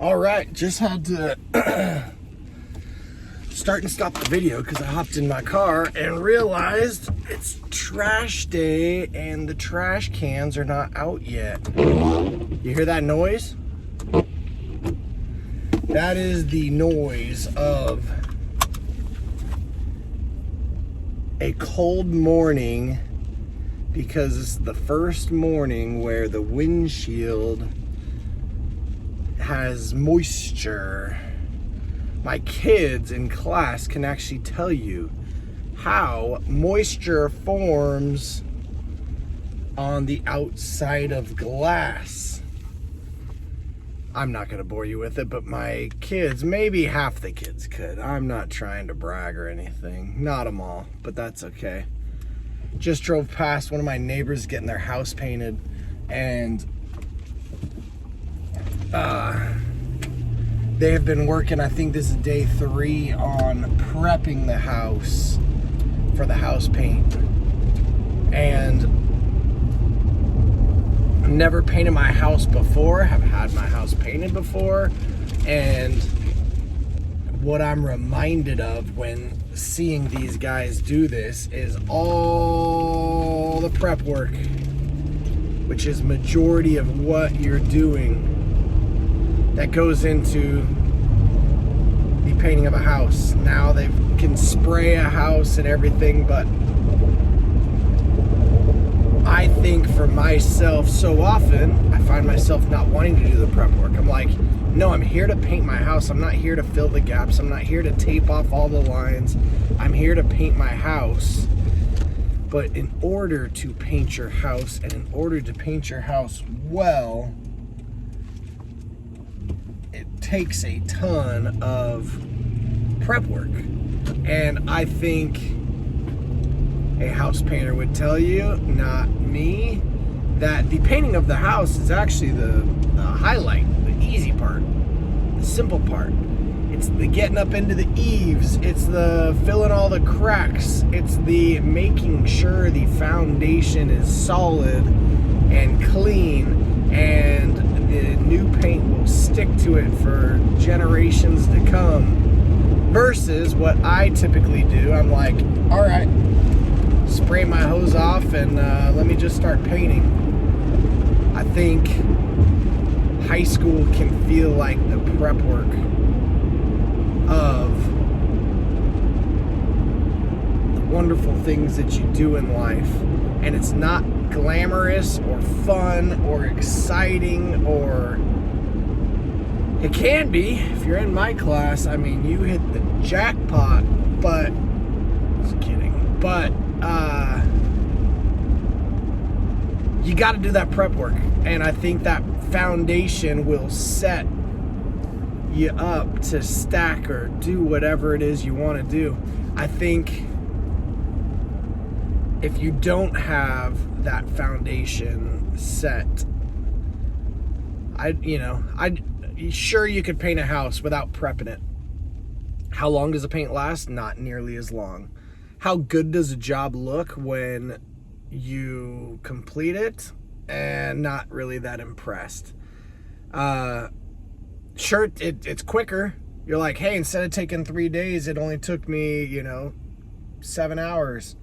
All right, just had to start and stop the video because I hopped in my car and realized it's trash day and the trash cans are not out yet. You hear that noise? That is the noise of a cold morning, because it's the first morning where the windshield has moisture. My kids in class can actually tell you how moisture forms on the outside of glass. I'm not going to bore you with it, but my kids, maybe half the kids could. I'm not trying to brag or anything. Not them all, but that's okay. Just drove past one of my neighbors getting their house painted, and they have been working, I think this is day 3, on prepping the house for the house paint. And I've never painted my house before, have had my house painted before, and what I'm reminded of when seeing these guys do this is all the prep work, which is majority of what you're doing, that goes into the painting of a house. Now they can spray a house and everything, but I think for myself, so often I find myself not wanting to do the prep work. I'm like, no, I'm here to paint my house. I'm not here to fill the gaps. I'm not here to tape off all the lines. I'm here to paint my house. But in order to paint your house, and in order to paint your house well, it takes a ton of prep work. And I think a house painter would tell you, not me, that the painting of the house is actually the highlight, the easy part, the simple part. It's the getting up into the eaves, it's the filling all the cracks, it's the making sure the foundation is solid and clean, and the new paint will stick to it for generations to come. Versus what I typically do, I'm like, all right, spray my hose off and let me just start painting. I think high school can feel like the prep work of the wonderful things that you do in life. And it's not glamorous or fun or exciting, or it can be. If you're in my class, I mean, you hit the jackpot, but just kidding. But you got to do that prep work, and I think that foundation will set you up to stack or do whatever it is you want to do. I think if you don't have that foundation set, sure, you could paint a house without prepping it. How long does the paint last? Not nearly as long. How good does a job look when you complete it? And not really that impressed. Sure, it's quicker. You're like, hey, instead of taking 3 days, it only took me, 7 hours.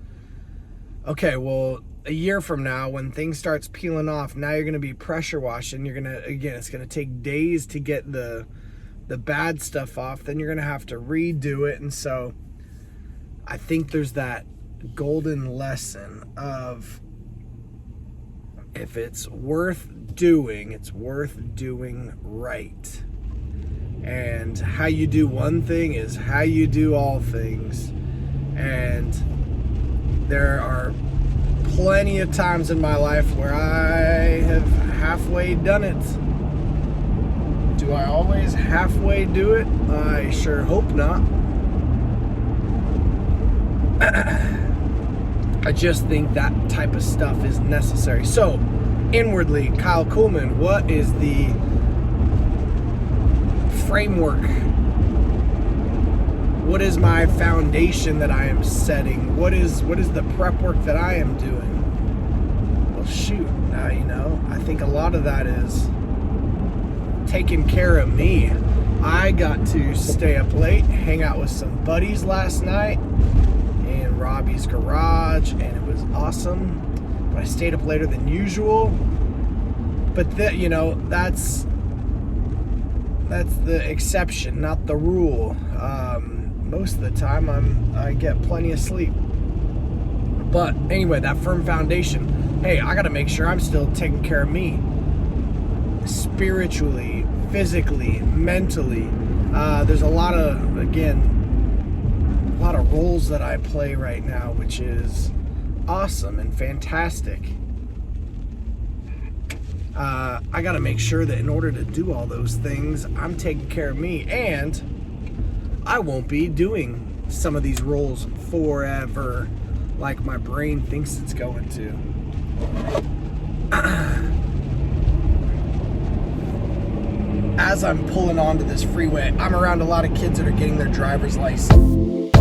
Okay, well, a year from now, when things starts peeling off, now you're going to be pressure washing. It's going to take days to get the bad stuff off. Then you're going to have to redo it. And so I think there's that golden lesson of, if it's worth doing, it's worth doing right. And how you do one thing is how you do all things. And there are plenty of times in my life where I have halfway done it. Do I always halfway do it? I sure hope not. I just think that type of stuff is necessary. So, inwardly, Kyle Kuhlman, what is the framework? What is my foundation that I am setting? What is the prep work that I am doing? Well, shoot, I think a lot of that is taking care of me. I got to stay up late, hang out with some buddies last night in Robbie's garage, and it was awesome. But I stayed up later than usual. But that's the exception, not the rule. Most of the time I get plenty of sleep. But anyway, that firm foundation. Hey, I gotta make sure I'm still taking care of me. Spiritually, physically, mentally. There's a lot of roles that I play right now, which is awesome and fantastic. I gotta make sure that in order to do all those things, I'm taking care of me, and I won't be doing some of these roles forever like my brain thinks it's going to. As I'm pulling onto this freeway, I'm around a lot of kids that are getting their driver's license.